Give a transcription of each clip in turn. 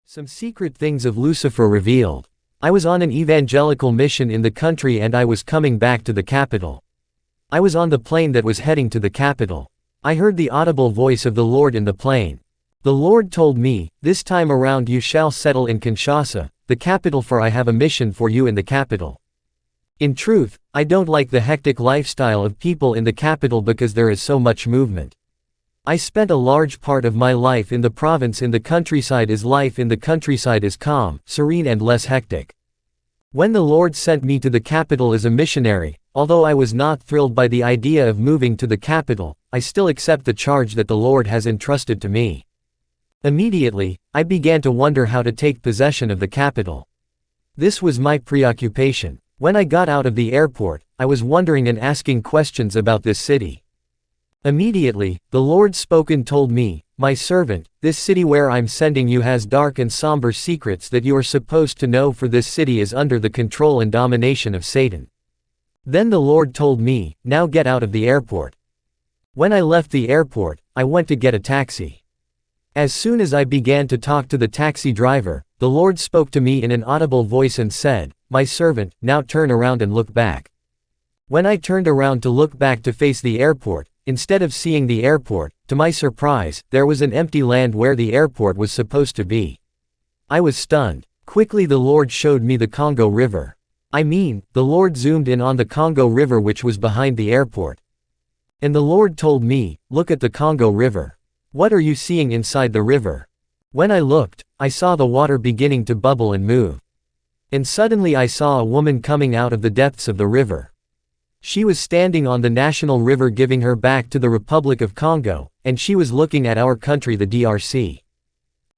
Some secret things of Lucifer revealed. I was on an evangelical mission in the country and I was coming back to the capital. I was on the plane that was heading to the capital. I heard the audible voice of the Lord in the plane. The Lord told me, "This time around you shall settle in Kinshasa, the capital, for I have a mission for you in the capital." In truth, I don't like the hectic lifestyle of people in the capital because there is so much movement. I spent a large part of my life in the province. In the countryside is calm, serene and less hectic. When the Lord sent me to the capital as a missionary, although I was not thrilled by the idea of moving to the capital, I still accept the charge that the Lord has entrusted to me. Immediately, I began to wonder how to take possession of the capital. This was my preoccupation. When I got out of the airport, I was wondering and asking questions about this city. Immediately, the Lord spoke and told me, "My servant, this city where I'm sending you has dark and somber secrets that you are supposed to know, for this city is under the control and domination of Satan." Then the Lord told me, "Now get out of the airport." When I left the airport, I went to get a taxi. As soon as I began to talk to the taxi driver, the Lord spoke to me in an audible voice and said, "My servant, now turn around and look back." When I turned around to look back to face the airport, instead of seeing the airport, to my surprise, there was an empty land where the airport was supposed to be. I was stunned. Quickly the Lord showed me the Congo River. The Lord zoomed in on the Congo River, which was behind the airport. And the Lord told me, "Look at the Congo River. What are you seeing inside the river?" When I looked, I saw the water beginning to bubble and move. And suddenly I saw a woman coming out of the depths of the river. She was standing on the national river giving her back to the Republic of Congo, and she was looking at our country, the DRC.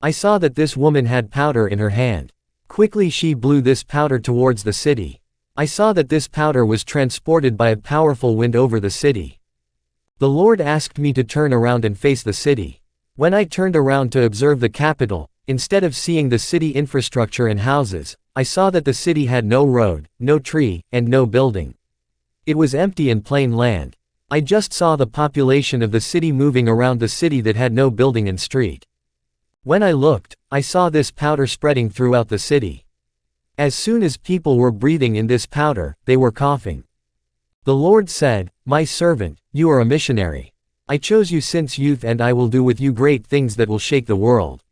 I saw that this woman had powder in her hand. Quickly she blew this powder towards the city. I saw that this powder was transported by a powerful wind over the city. The Lord asked me to turn around and face the city. When I turned around to observe the capital, instead of seeing the city infrastructure and houses, I saw that the city had no road, no tree, and no building. It was empty and plain land. I just saw the population of the city moving around the city that had no building and street. When I looked, I saw this powder spreading throughout the city. As soon as people were breathing in this powder, they were coughing. The Lord said, "My servant, you are a missionary. I chose you since youth and I will do with you great things that will shake the world.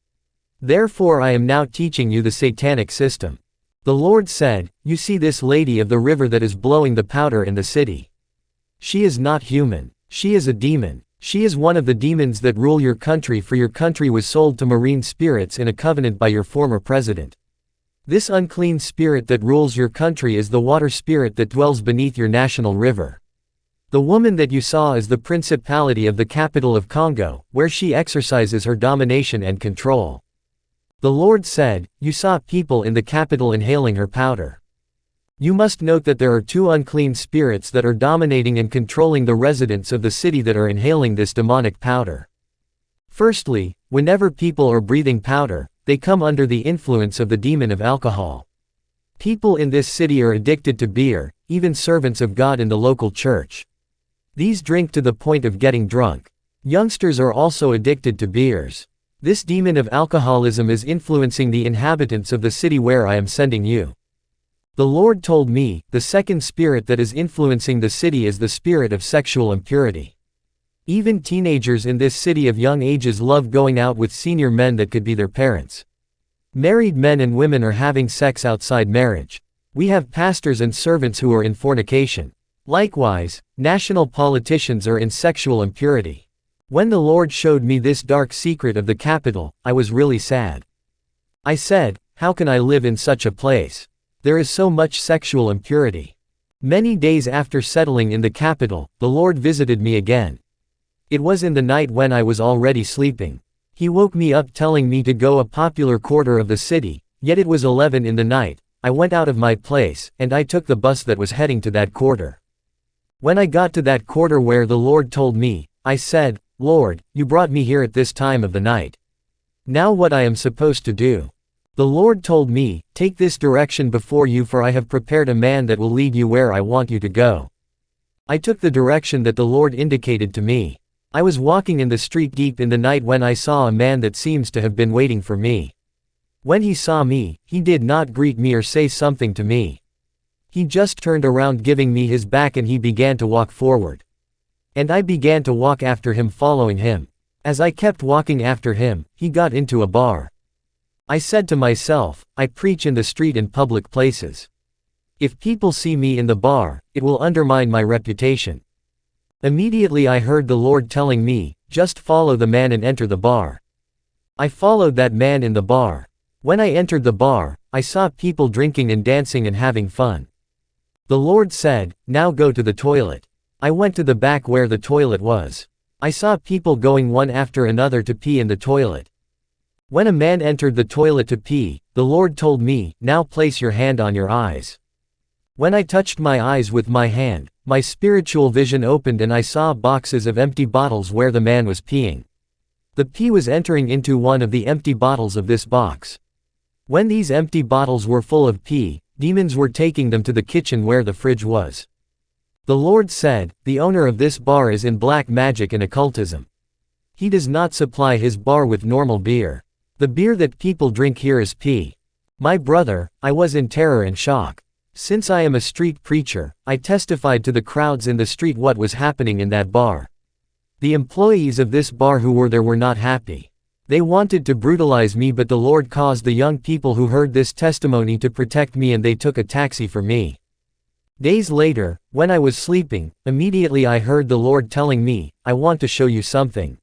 Therefore I am now teaching you the satanic system." The Lord said, "You see this lady of the river that is blowing the powder in the city. She is not human. She is a demon. She is one of the demons that rule your country, for your country was sold to marine spirits in a covenant by your former president. This unclean spirit that rules your country is the water spirit that dwells beneath your national river. The woman that you saw is the principality of the capital of Congo, where she exercises her domination and control." The Lord said, "You saw people in the capital inhaling her powder. You must note that there are two unclean spirits that are dominating and controlling the residents of the city that are inhaling this demonic powder. Firstly, whenever people are breathing powder, they come under the influence of the demon of alcohol. People in this city are addicted to beer, even servants of God in the local church. These drink to the point of getting drunk. Youngsters are also addicted to beers. This demon of alcoholism is influencing the inhabitants of the city where I am sending you." The Lord told me, "The second spirit that is influencing the city is the spirit of sexual impurity. Even teenagers in this city of young ages love going out with senior men that could be their parents. Married men and women are having sex outside marriage. We have pastors and servants who are in fornication. Likewise, national politicians are in sexual impurity." When the Lord showed me this dark secret of the capital, I was really sad. I said, "How can I live in such a place? There is so much sexual impurity." Many days after settling in the capital, the Lord visited me again. It was in the night when I was already sleeping. He woke me up telling me to go a popular quarter of the city, yet it was 11 in the night. I went out of my place, and I took the bus that was heading to that quarter. When I got to that quarter where the Lord told me, I said, "Lord, you brought me here at this time of the night. Now what I am supposed to do?" The Lord told me, "Take this direction before you, for I have prepared a man that will lead you where I want you to go." I took the direction that the Lord indicated to me. I was walking in the street deep in the night when I saw a man that seems to have been waiting for me. When he saw me, he did not greet me or say something to me. He just turned around giving me his back and he began to walk forward. And I began to walk after him following him. As I kept walking after him, he got into a bar. I said to myself, I preach in the street and public places. If people see me in the bar, it will undermine my reputation. Immediately I heard the Lord telling me, just follow the man and enter the bar. I followed that man in the bar. When I entered the bar, I saw people drinking and dancing and having fun. The Lord said, now go to the toilet. I went to the back where the toilet was. I saw people going one after another to pee in the toilet. When a man entered the toilet to pee, the Lord told me, now place your hand on your eyes. When I touched my eyes with my hand, my spiritual vision opened and I saw boxes of empty bottles where the man was peeing. The pee was entering into one of the empty bottles of this box. When these empty bottles were full of pee, demons were taking them to the kitchen where the fridge was. The Lord said, the owner of this bar is in black magic and occultism. He does not supply his bar with normal beer. The beer that people drink here is pee. My brother, I was in terror and shock. Since I am a street preacher, I testified to the crowds in the street what was happening in that bar. The employees of this bar who were there were not happy. They wanted to brutalize me, but the Lord caused the young people who heard this testimony to protect me and they took a taxi for me. Days later, when I was sleeping, immediately I heard the Lord telling me, I want to show you something.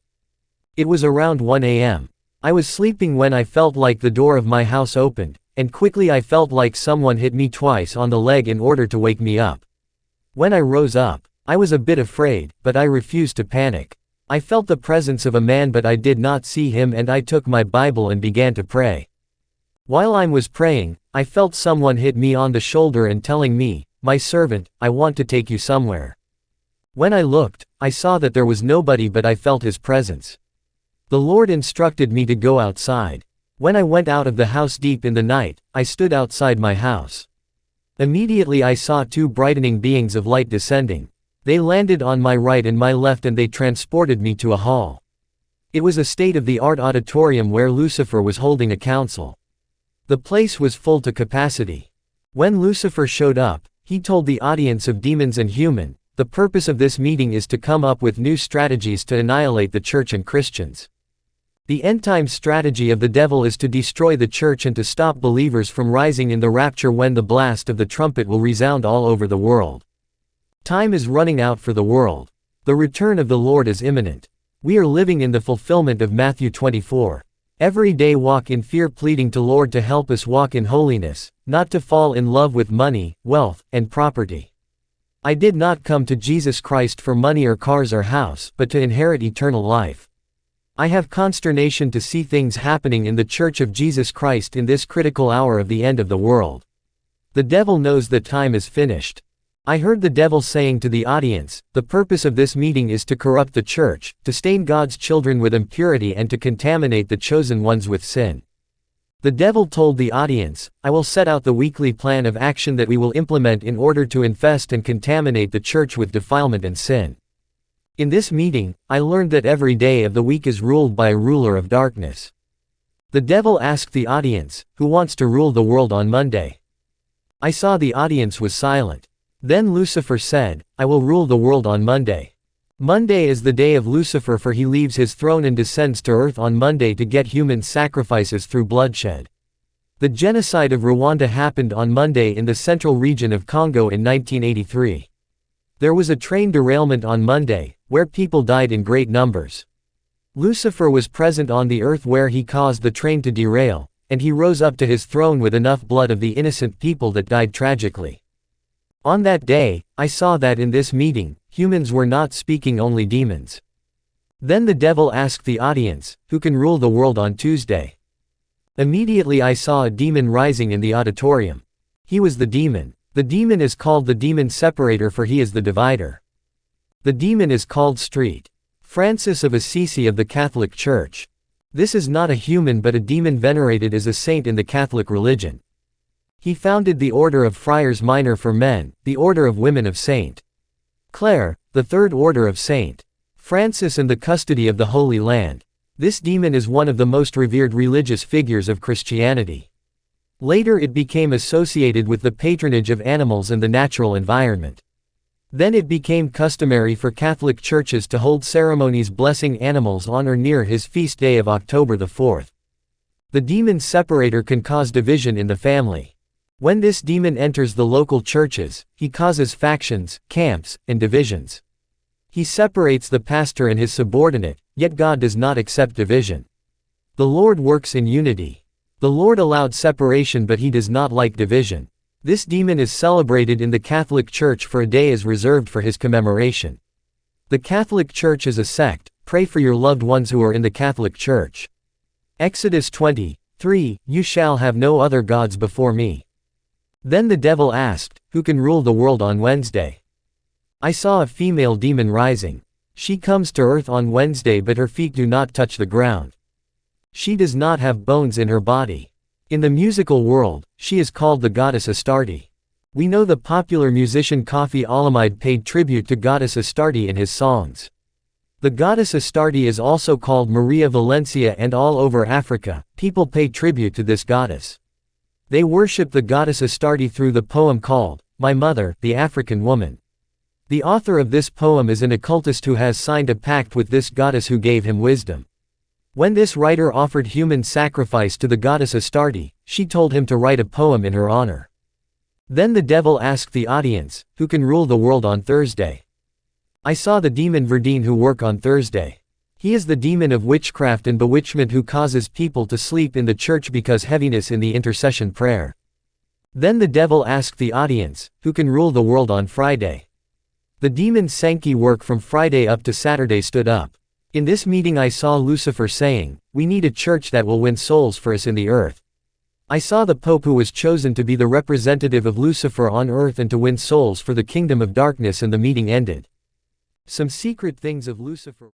It was around 1 a.m. I was sleeping when I felt like the door of my house opened, and quickly I felt like someone hit me twice on the leg in order to wake me up. When I rose up, I was a bit afraid, but I refused to panic. I felt the presence of a man but I did not see him and I took my Bible and began to pray. While I was praying, I felt someone hit me on the shoulder and telling me, my servant, I want to take you somewhere. When I looked, I saw that there was nobody but I felt his presence. The Lord instructed me to go outside. When I went out of the house deep in the night, I stood outside my house. Immediately I saw two brightening beings of light descending. They landed on my right and my left and they transported me to a hall. It was a state-of-the-art auditorium where Lucifer was holding a council. The place was full to capacity. When Lucifer showed up, he told the audience of demons and human, the purpose of this meeting is to come up with new strategies to annihilate the church and Christians. The end-time strategy of the devil is to destroy the church and to stop believers from rising in the rapture when the blast of the trumpet will resound all over the world. Time is running out for the world. The return of the Lord is imminent. We are living in the fulfillment of Matthew 24. Every day walk in fear, pleading to Lord to help us walk in holiness, not to fall in love with money, wealth, and property. I did not come to Jesus Christ for money or cars or house, but to inherit eternal life. I have consternation to see things happening in the Church of Jesus Christ in this critical hour of the end of the world. The devil knows that time is finished. I heard the devil saying to the audience, the purpose of this meeting is to corrupt the church, to stain God's children with impurity and to contaminate the chosen ones with sin. The devil told the audience, I will set out the weekly plan of action that we will implement in order to infest and contaminate the church with defilement and sin. In this meeting, I learned that every day of the week is ruled by a ruler of darkness. The devil asked the audience, who wants to rule the world on Monday? I saw the audience was silent. Then Lucifer said, I will rule the world on Monday. Monday is the day of Lucifer, for he leaves his throne and descends to earth on Monday to get human sacrifices through bloodshed. The genocide of Rwanda happened on Monday in the central region of Congo in 1983. There was a train derailment on Monday, where people died in great numbers. Lucifer was present on the earth where he caused the train to derail, and he rose up to his throne with enough blood of the innocent people that died tragically. On that day, I saw that in this meeting, humans were not speaking, only demons. Then the devil asked the audience, who can rule the world on Tuesday? Immediately I saw a demon rising in the auditorium. He was the demon. The demon is called the demon separator, for he is the divider. The demon is called Street Francis of Assisi of the Catholic Church. This is not a human but a demon venerated as a saint in the Catholic religion. He founded the Order of Friars Minor for men, the Order of Women of Saint Clare, the Third Order of Saint Francis, and the Custody of the Holy Land. This demon is one of the most revered religious figures of Christianity. Later it became associated with the patronage of animals and the natural environment. Then it became customary for Catholic churches to hold ceremonies blessing animals on or near his feast day of October the 4th. The demon separator can cause division in the family. When this demon enters the local churches, he causes factions, camps, and divisions. He separates the pastor and his subordinate, yet God does not accept division. The Lord works in unity. The Lord allowed separation, but he does not like division. This demon is celebrated in the Catholic Church for a day is reserved for his commemoration. The Catholic Church is a sect. Pray for your loved ones who are in the Catholic Church. Exodus 20:3, You shall have no other gods before me. Then the devil asked, Who can rule the world on Wednesday? I saw a female demon rising. She comes to earth on Wednesday, but her feet do not touch the ground. She does not have bones in her body. In the musical world, she is called the goddess Astarte. We know the popular musician Kofi Olomide paid tribute to goddess Astarte in his songs. The goddess Astarte is also called Maria Valencia, and all over Africa, people pay tribute to this goddess. They worship the goddess Astarte through the poem called, My Mother, the African Woman. The author of this poem is an occultist who has signed a pact with this goddess who gave him wisdom. When this writer offered human sacrifice to the goddess Astarte, she told him to write a poem in her honor. Then the devil asked the audience, Who can rule the world on Thursday? I saw the demon Verdine who work on Thursday. He is the demon of witchcraft and bewitchment who causes people to sleep in the church because heaviness in the intercession prayer. Then the devil asked the audience, Who can rule the world on Friday? The demon Sankey work from Friday up to Saturday stood up. In this meeting I saw Lucifer saying, We need a church that will win souls for us in the earth. I saw the Pope who was chosen to be the representative of Lucifer on earth and to win souls for the kingdom of darkness, and the meeting ended. Some secret things of Lucifer.